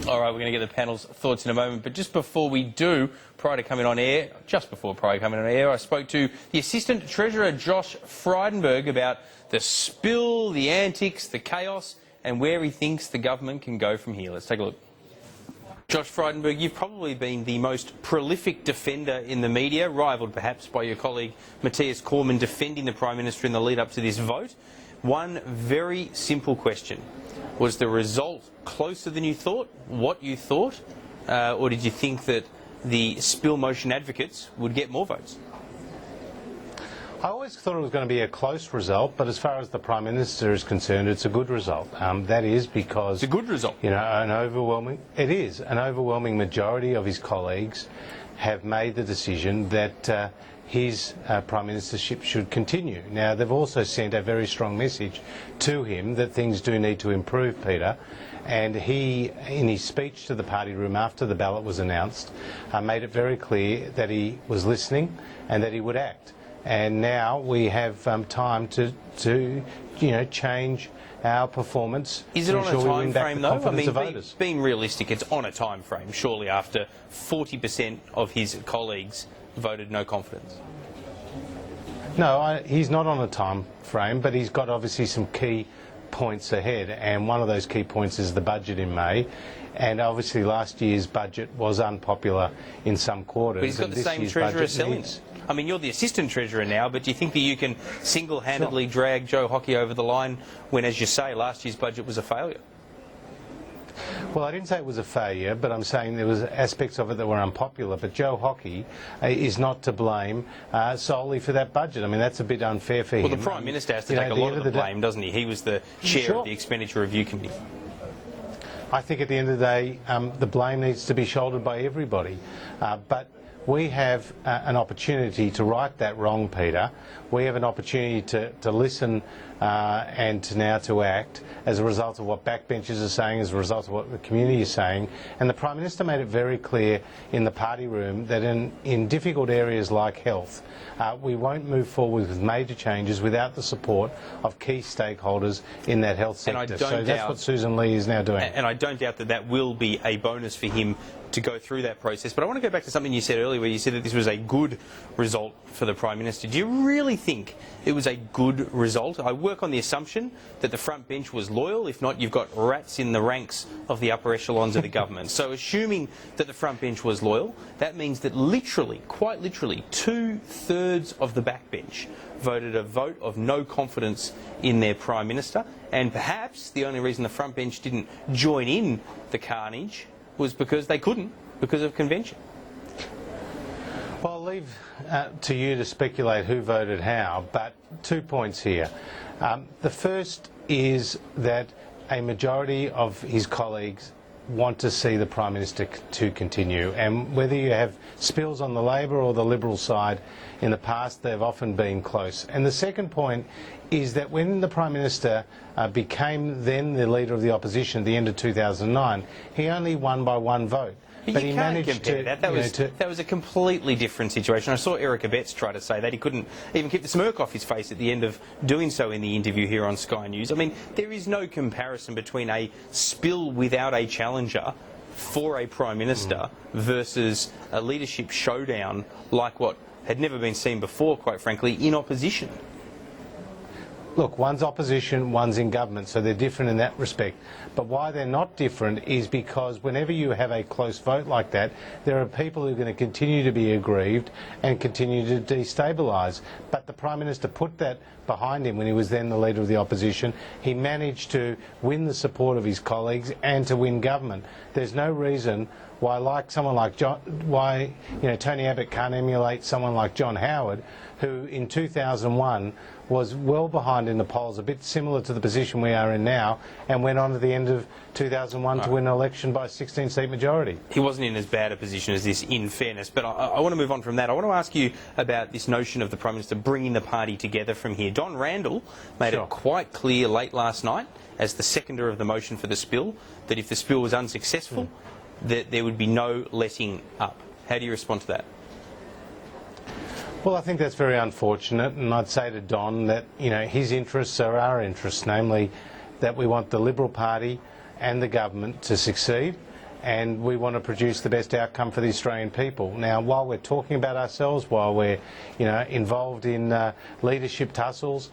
All right, we're going to get the panel's thoughts in a moment, but just before we do, just before coming on air, I spoke to the Assistant Treasurer, Josh Frydenberg, about the spill, the antics, the chaos, and where he thinks the government can go from here. Let's take a look. Josh Frydenberg, you've probably been the most prolific defender in the media, rivalled perhaps by your colleague Matthias Cormann defending the Prime Minister in the lead-up to this vote. One very simple question. Was the result closer than you thought, what you thought, or did you think that the spill motion advocates would get more votes? I always thought it was going to be a close result, but as far as the Prime Minister is concerned, it's a good result. That is because... It's a good result. You know, an overwhelming majority of his colleagues have made the decision that his Prime Ministership should continue. Now, they've also sent a very strong message to him that things do need to improve, Peter, and he, in his speech to the party room after the ballot was announced, made it very clear that he was listening and that he would act. And now we have time to change our performance. Is it on a time frame, though? I mean, voters. Being realistic, it's on a time frame, surely, after 40% of his colleagues voted no confidence. No, he's not on a time frame, but he's got obviously some key points ahead, and one of those key points is the budget in May. And obviously last year's budget was unpopular in some quarters. But he's got the same treasurer selling it. I mean, you're the assistant treasurer now, but do you think that you can single-handedly drag Joe Hockey over the line when, as you say, last year's budget was a failure? Well, I didn't say it was a failure, but I'm saying there was aspects of it that were unpopular. But Joe Hockey is not to blame solely for that budget. I mean, that's a bit unfair for him. Well, the Prime Minister has to take a lot of the blame, doesn't he? He was the chair of the Expenditure Review Committee. I think at the end of the day, the blame needs to be shouldered by everybody. But we have an opportunity to right that wrong, Peter. We have an opportunity to listen and now to act as a result of what backbenchers are saying, as a result of what the community is saying. And the Prime Minister made it very clear in the party room that in difficult areas like health, we won't move forward with major changes without the support of key stakeholders in that health sector. So that's what Susan Lee is now doing. And I don't doubt that that will be a bonus for him to go through that process. But I want to go back to something you said earlier, where you said that this was a good result for the Prime Minister. Do you really think it was a good result? I work on the assumption that the front bench was loyal. If not, you've got rats in the ranks of the upper echelons of the government. So assuming that the front bench was loyal, that means that literally, quite literally, 2/3 of the backbench voted a vote of no confidence in their Prime Minister. And perhaps the only reason the front bench didn't join in the carnage was because they couldn't, because of convention. Well, I'll leave to you to speculate who voted how, but 2 points here. The first is that a majority of his colleagues want to see the Prime Minister to continue, and whether you have spills on the Labor or the Liberal side, in the past they've often been close. And the second point is that when the Prime Minister became then the Leader of the Opposition at the end of 2009, he only won by one vote. But he managed to... That was a completely different situation. I saw Eric Abetz try to say that. He couldn't even keep the smirk off his face at the end of doing so in the interview here on Sky News. I mean, there is no comparison between a spill without a challenger for a Prime Minister versus a leadership showdown like what had never been seen before, quite frankly, in opposition. Look, one's opposition, one's in government, so they're different in that respect. But why they're not different is because whenever you have a close vote like that, there are people who are going to continue to be aggrieved and continue to destabilise. But the Prime Minister put that behind him when he was then the Leader of the Opposition. He managed to win the support of his colleagues and to win government. There's no reason why, Tony Abbott can't emulate someone like John Howard, who in 2001 was well behind in the polls, a bit similar to the position we are in now, and went on at the end of 2001 to win an election by a 16-seat majority. He wasn't in as bad a position as this, in fairness, but I want to move on from that. I want to ask you about this notion of the Prime Minister bringing the party together from here. Don Randall made it quite clear late last night, as the seconder of the motion for the spill, that if the spill was unsuccessful, that there would be no letting up. How do you respond to that? Well, I think that's very unfortunate, and I'd say to Don that his interests are our interests, namely that we want the Liberal Party and the government to succeed, and we want to produce the best outcome for the Australian people. Now, while we're talking about ourselves, while we're involved in leadership tussles,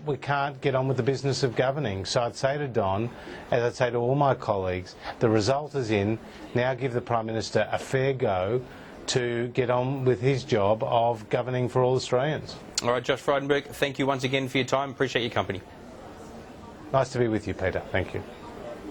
we can't get on with the business of governing. So I'd say to Don, as I'd say to all my colleagues, the result is in. Now give the Prime Minister a fair go to get on with his job of governing for all Australians. All right, Josh Frydenberg, thank you once again for your time. Appreciate your company. Nice to be with you, Peter. Thank you.